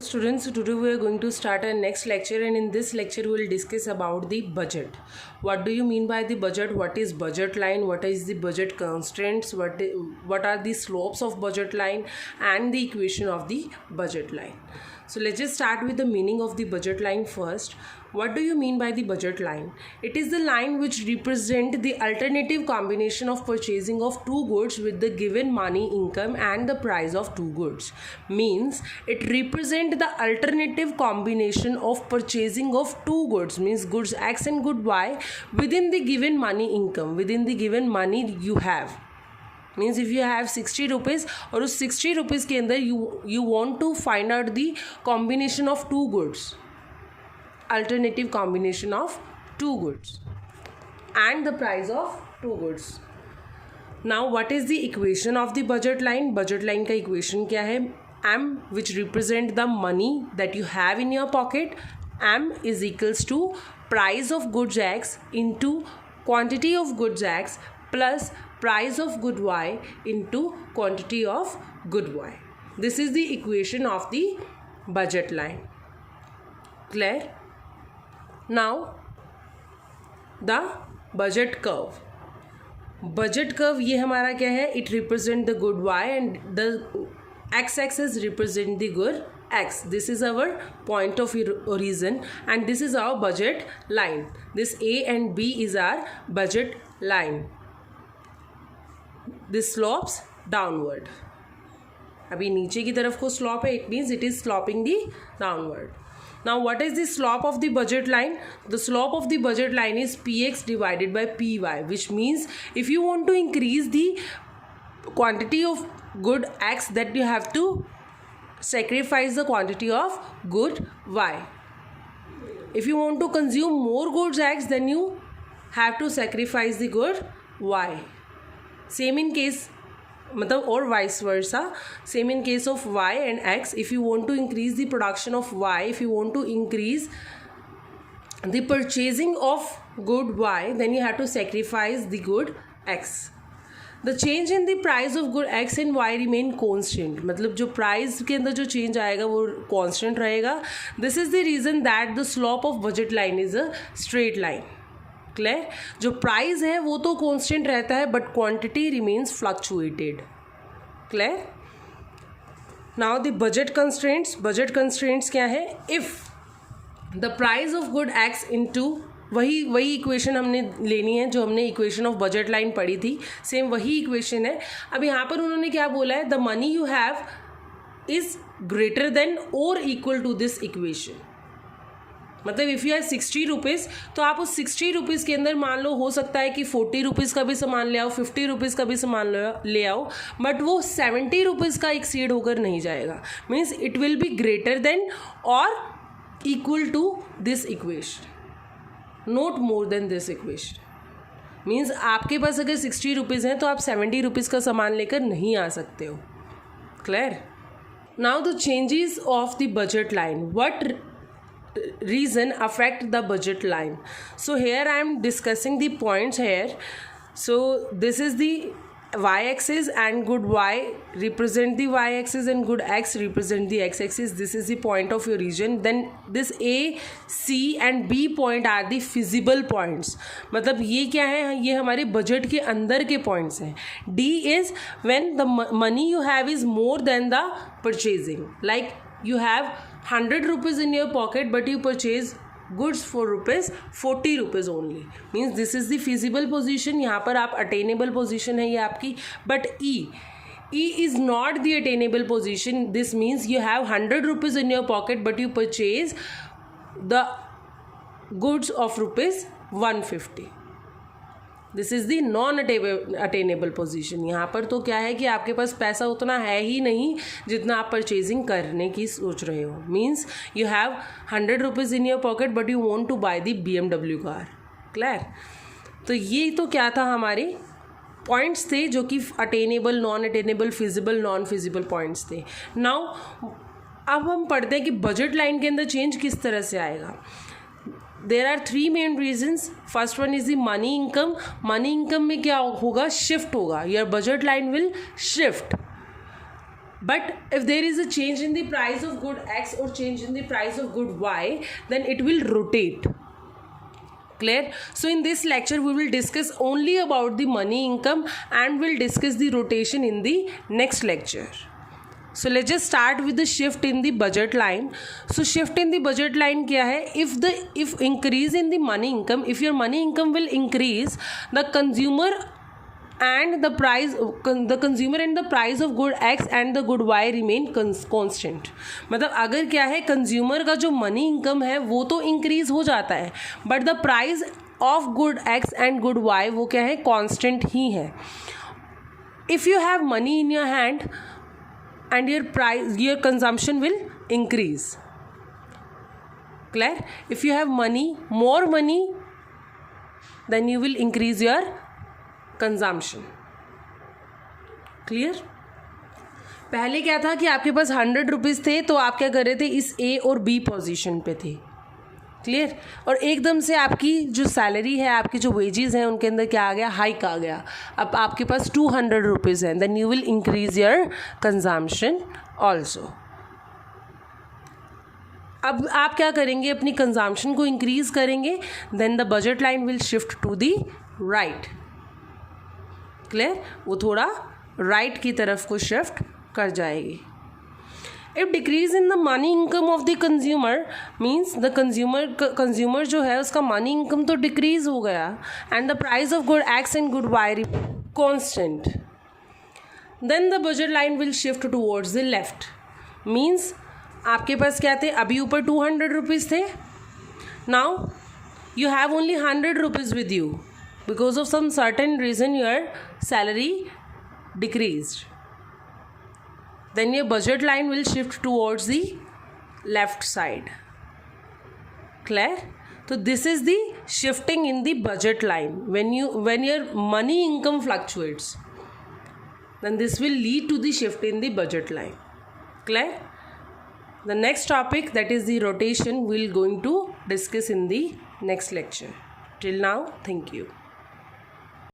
Students, today we are going to start our next lecture, and in this lecture we will discuss about the budget. What do you mean by the budget? What is budget line? What is the budget constraints? What are the slopes of budget line and the equation of the budget line? So let's just start with the meaning of the budget line first. What do you mean by the budget line? It is the line which represent the alternative combination of purchasing of two goods with the given money income and the price of two goods. Means it represent the alternative combination of purchasing of two goods, means goods X and good Y, within the given money income, within the given money you have. Means if you have 60 rupees और उस 60 rupees के अंदर you want to find out the combination of two goods, alternative combination of two goods and the price of two goods. Now what is the equation of the budget line? Budget line का equation क्या है? M which represent the money that you have in your pocket. M is equals to price of goods x into quantity of goods x plus price of good y into quantity of good y. This is the equation of the budget line. Clear? Now the budget curve. Budget curve ये हमारा क्या है? It represent the good y and the x-axis represent the good x. This is our point of origin and this is our budget line. This A and B is our budget line. This slopes downward. अभी नीचे की तरफ को slope है, it means it is sloping the downward. Now what is the slope of the budget line? The slope of the budget line is px divided by py, which means if you want to increase the quantity of good x, that you have to sacrifice the quantity of good y. If you want to consume more goods x, then you have to sacrifice the good y. Same in case मतलब और vice versa, same in case of y and x. If you want to increase the production of y, if you want to increase the purchasing of good y, then you have to sacrifice the good x. The change in the price of good x and y remain constant. मतलब जो price के अंदर जो change आएगा वो constant रहेगा. This is the reason that the slope of budget line is a straight line. Clear? जो price है वो तो कांस्टेंट रहता है but quantity remains fluctuated. Clear? Now the budget constraints. Budget constraints क्या है? If the price of good x into वही equation हमने लेनी है जो हमने इक्वेशन ऑफ बजट लाइन पढ़ी थी, सेम वही इक्वेशन है. अब यहाँ पर उन्होंने क्या बोला है? The money you have is greater than और इक्वल टू दिस इक्वेशन. मतलब इफ़ यू हैव 60 रुपीज़ तो आप उस 60 रुपीज़ के अंदर मान लो हो सकता है कि 40 रुपीज़ का भी सामान ले आओ, 50 रुपीज़ का भी सामान ले आओ, बट वो 70 रुपीज़ का एक्सीड होकर नहीं जाएगा. Means it will be greater than और equal to this equation, not more than this equation. Means आपके पास अगर 60 रुपीज़ हैं तो आप 70 रुपीज़ का सामान लेकर नहीं आ सकते हो. Clear? Now the changes of the budget line. What reason affect the budget line? So here I am discussing the points here. So this is the y-axis and good y represent the y-axis and good x represent the x-axis. This is the point of your region. Then this A, C and B point are the feasible points. मतलब ये क्या है? ये हमारे budget के अंदर के points हैं. D is when the money you have is more than the purchasing. Like you have 100 rupees in your pocket but you purchase goods for ₹40 only. Means this is the feasible position. यहाँ पर आप attainable position है ये आपकी. But E is not the attainable position. This means you have 100 rupees in your pocket but you purchase the goods of ₹150. This is the non attainable position. यहाँ पर तो क्या है कि आपके पास पैसा उतना है ही नहीं जितना आप परचेजिंग करने की सोच रहे हो. Means you have 100 rupees in your pocket but you want to buy the BMW car. Clear? तो ये तो क्या था? हमारे पॉइंट्स थे जो कि attainable, non attainable, feasible, non feasible points थे. नाउ अब हम पढ़ते हैं कि बजट लाइन के अंदर चेंज किस तरह से आएगा. There are 3 main reasons. First one is the money income. Money income में क्या होगा? शिफ्ट होगा. Your budget line will shift. but if there is a change in the price of good X or change in the price of good Y, then it will rotate. Clear? So in this lecture we will discuss only about the money income and we'll discuss the rotation in the next lecture. So let's just start with the shift in the budget line. So shift in the budget line क्या है? If increase in the money income, if your money income will increase, the consumer and the price of good X and the good Y remain constant. मतलब अगर क्या है, consumer का जो money income है वो तो इंक्रीज हो जाता है, but the price of good X and good Y वो क्या है, कांस्टेंट ही है. If you have money in your hand and your consumption will increase. Clear? If you have more money, then you will increase your consumption. Clear? पहले क्या था कि आपके पास 100 rupees थे तो आप क्या कर रहे थे, इस A और B पोजीशन पे थे. क्लियर? और एकदम से आपकी जो सैलरी है, आपकी जो वेजेस हैं, उनके अंदर क्या आ गया, हाइक आ गया. अब आपके पास 200 रुपीज़ हैं, then you will increase your consumption also. अब आप क्या करेंगे, अपनी कंजम्पशन को इंक्रीज करेंगे, then the budget line will shift to the right. Clear? वो थोड़ा राइट की तरफ को शिफ्ट कर जाएगी. If decrease in the money income of the consumer means the consumer जो है उसका money income तो decrease हो गया and the price of good X and good Y constant, then the budget line will shift towards the left. Means आपके पास क्या थे, अभी ऊपर 200 रुपीज़ थे, now you have only 100 rupees with you because of some certain reason your salary decreased. Then your budget line will shift towards the left side. Clear? So this is the shifting in the budget line. When your money income fluctuates, then this will lead to the shift in the budget line. Clear? The next topic, that is the rotation, we'll going to discuss in the next lecture. Till now, thank you.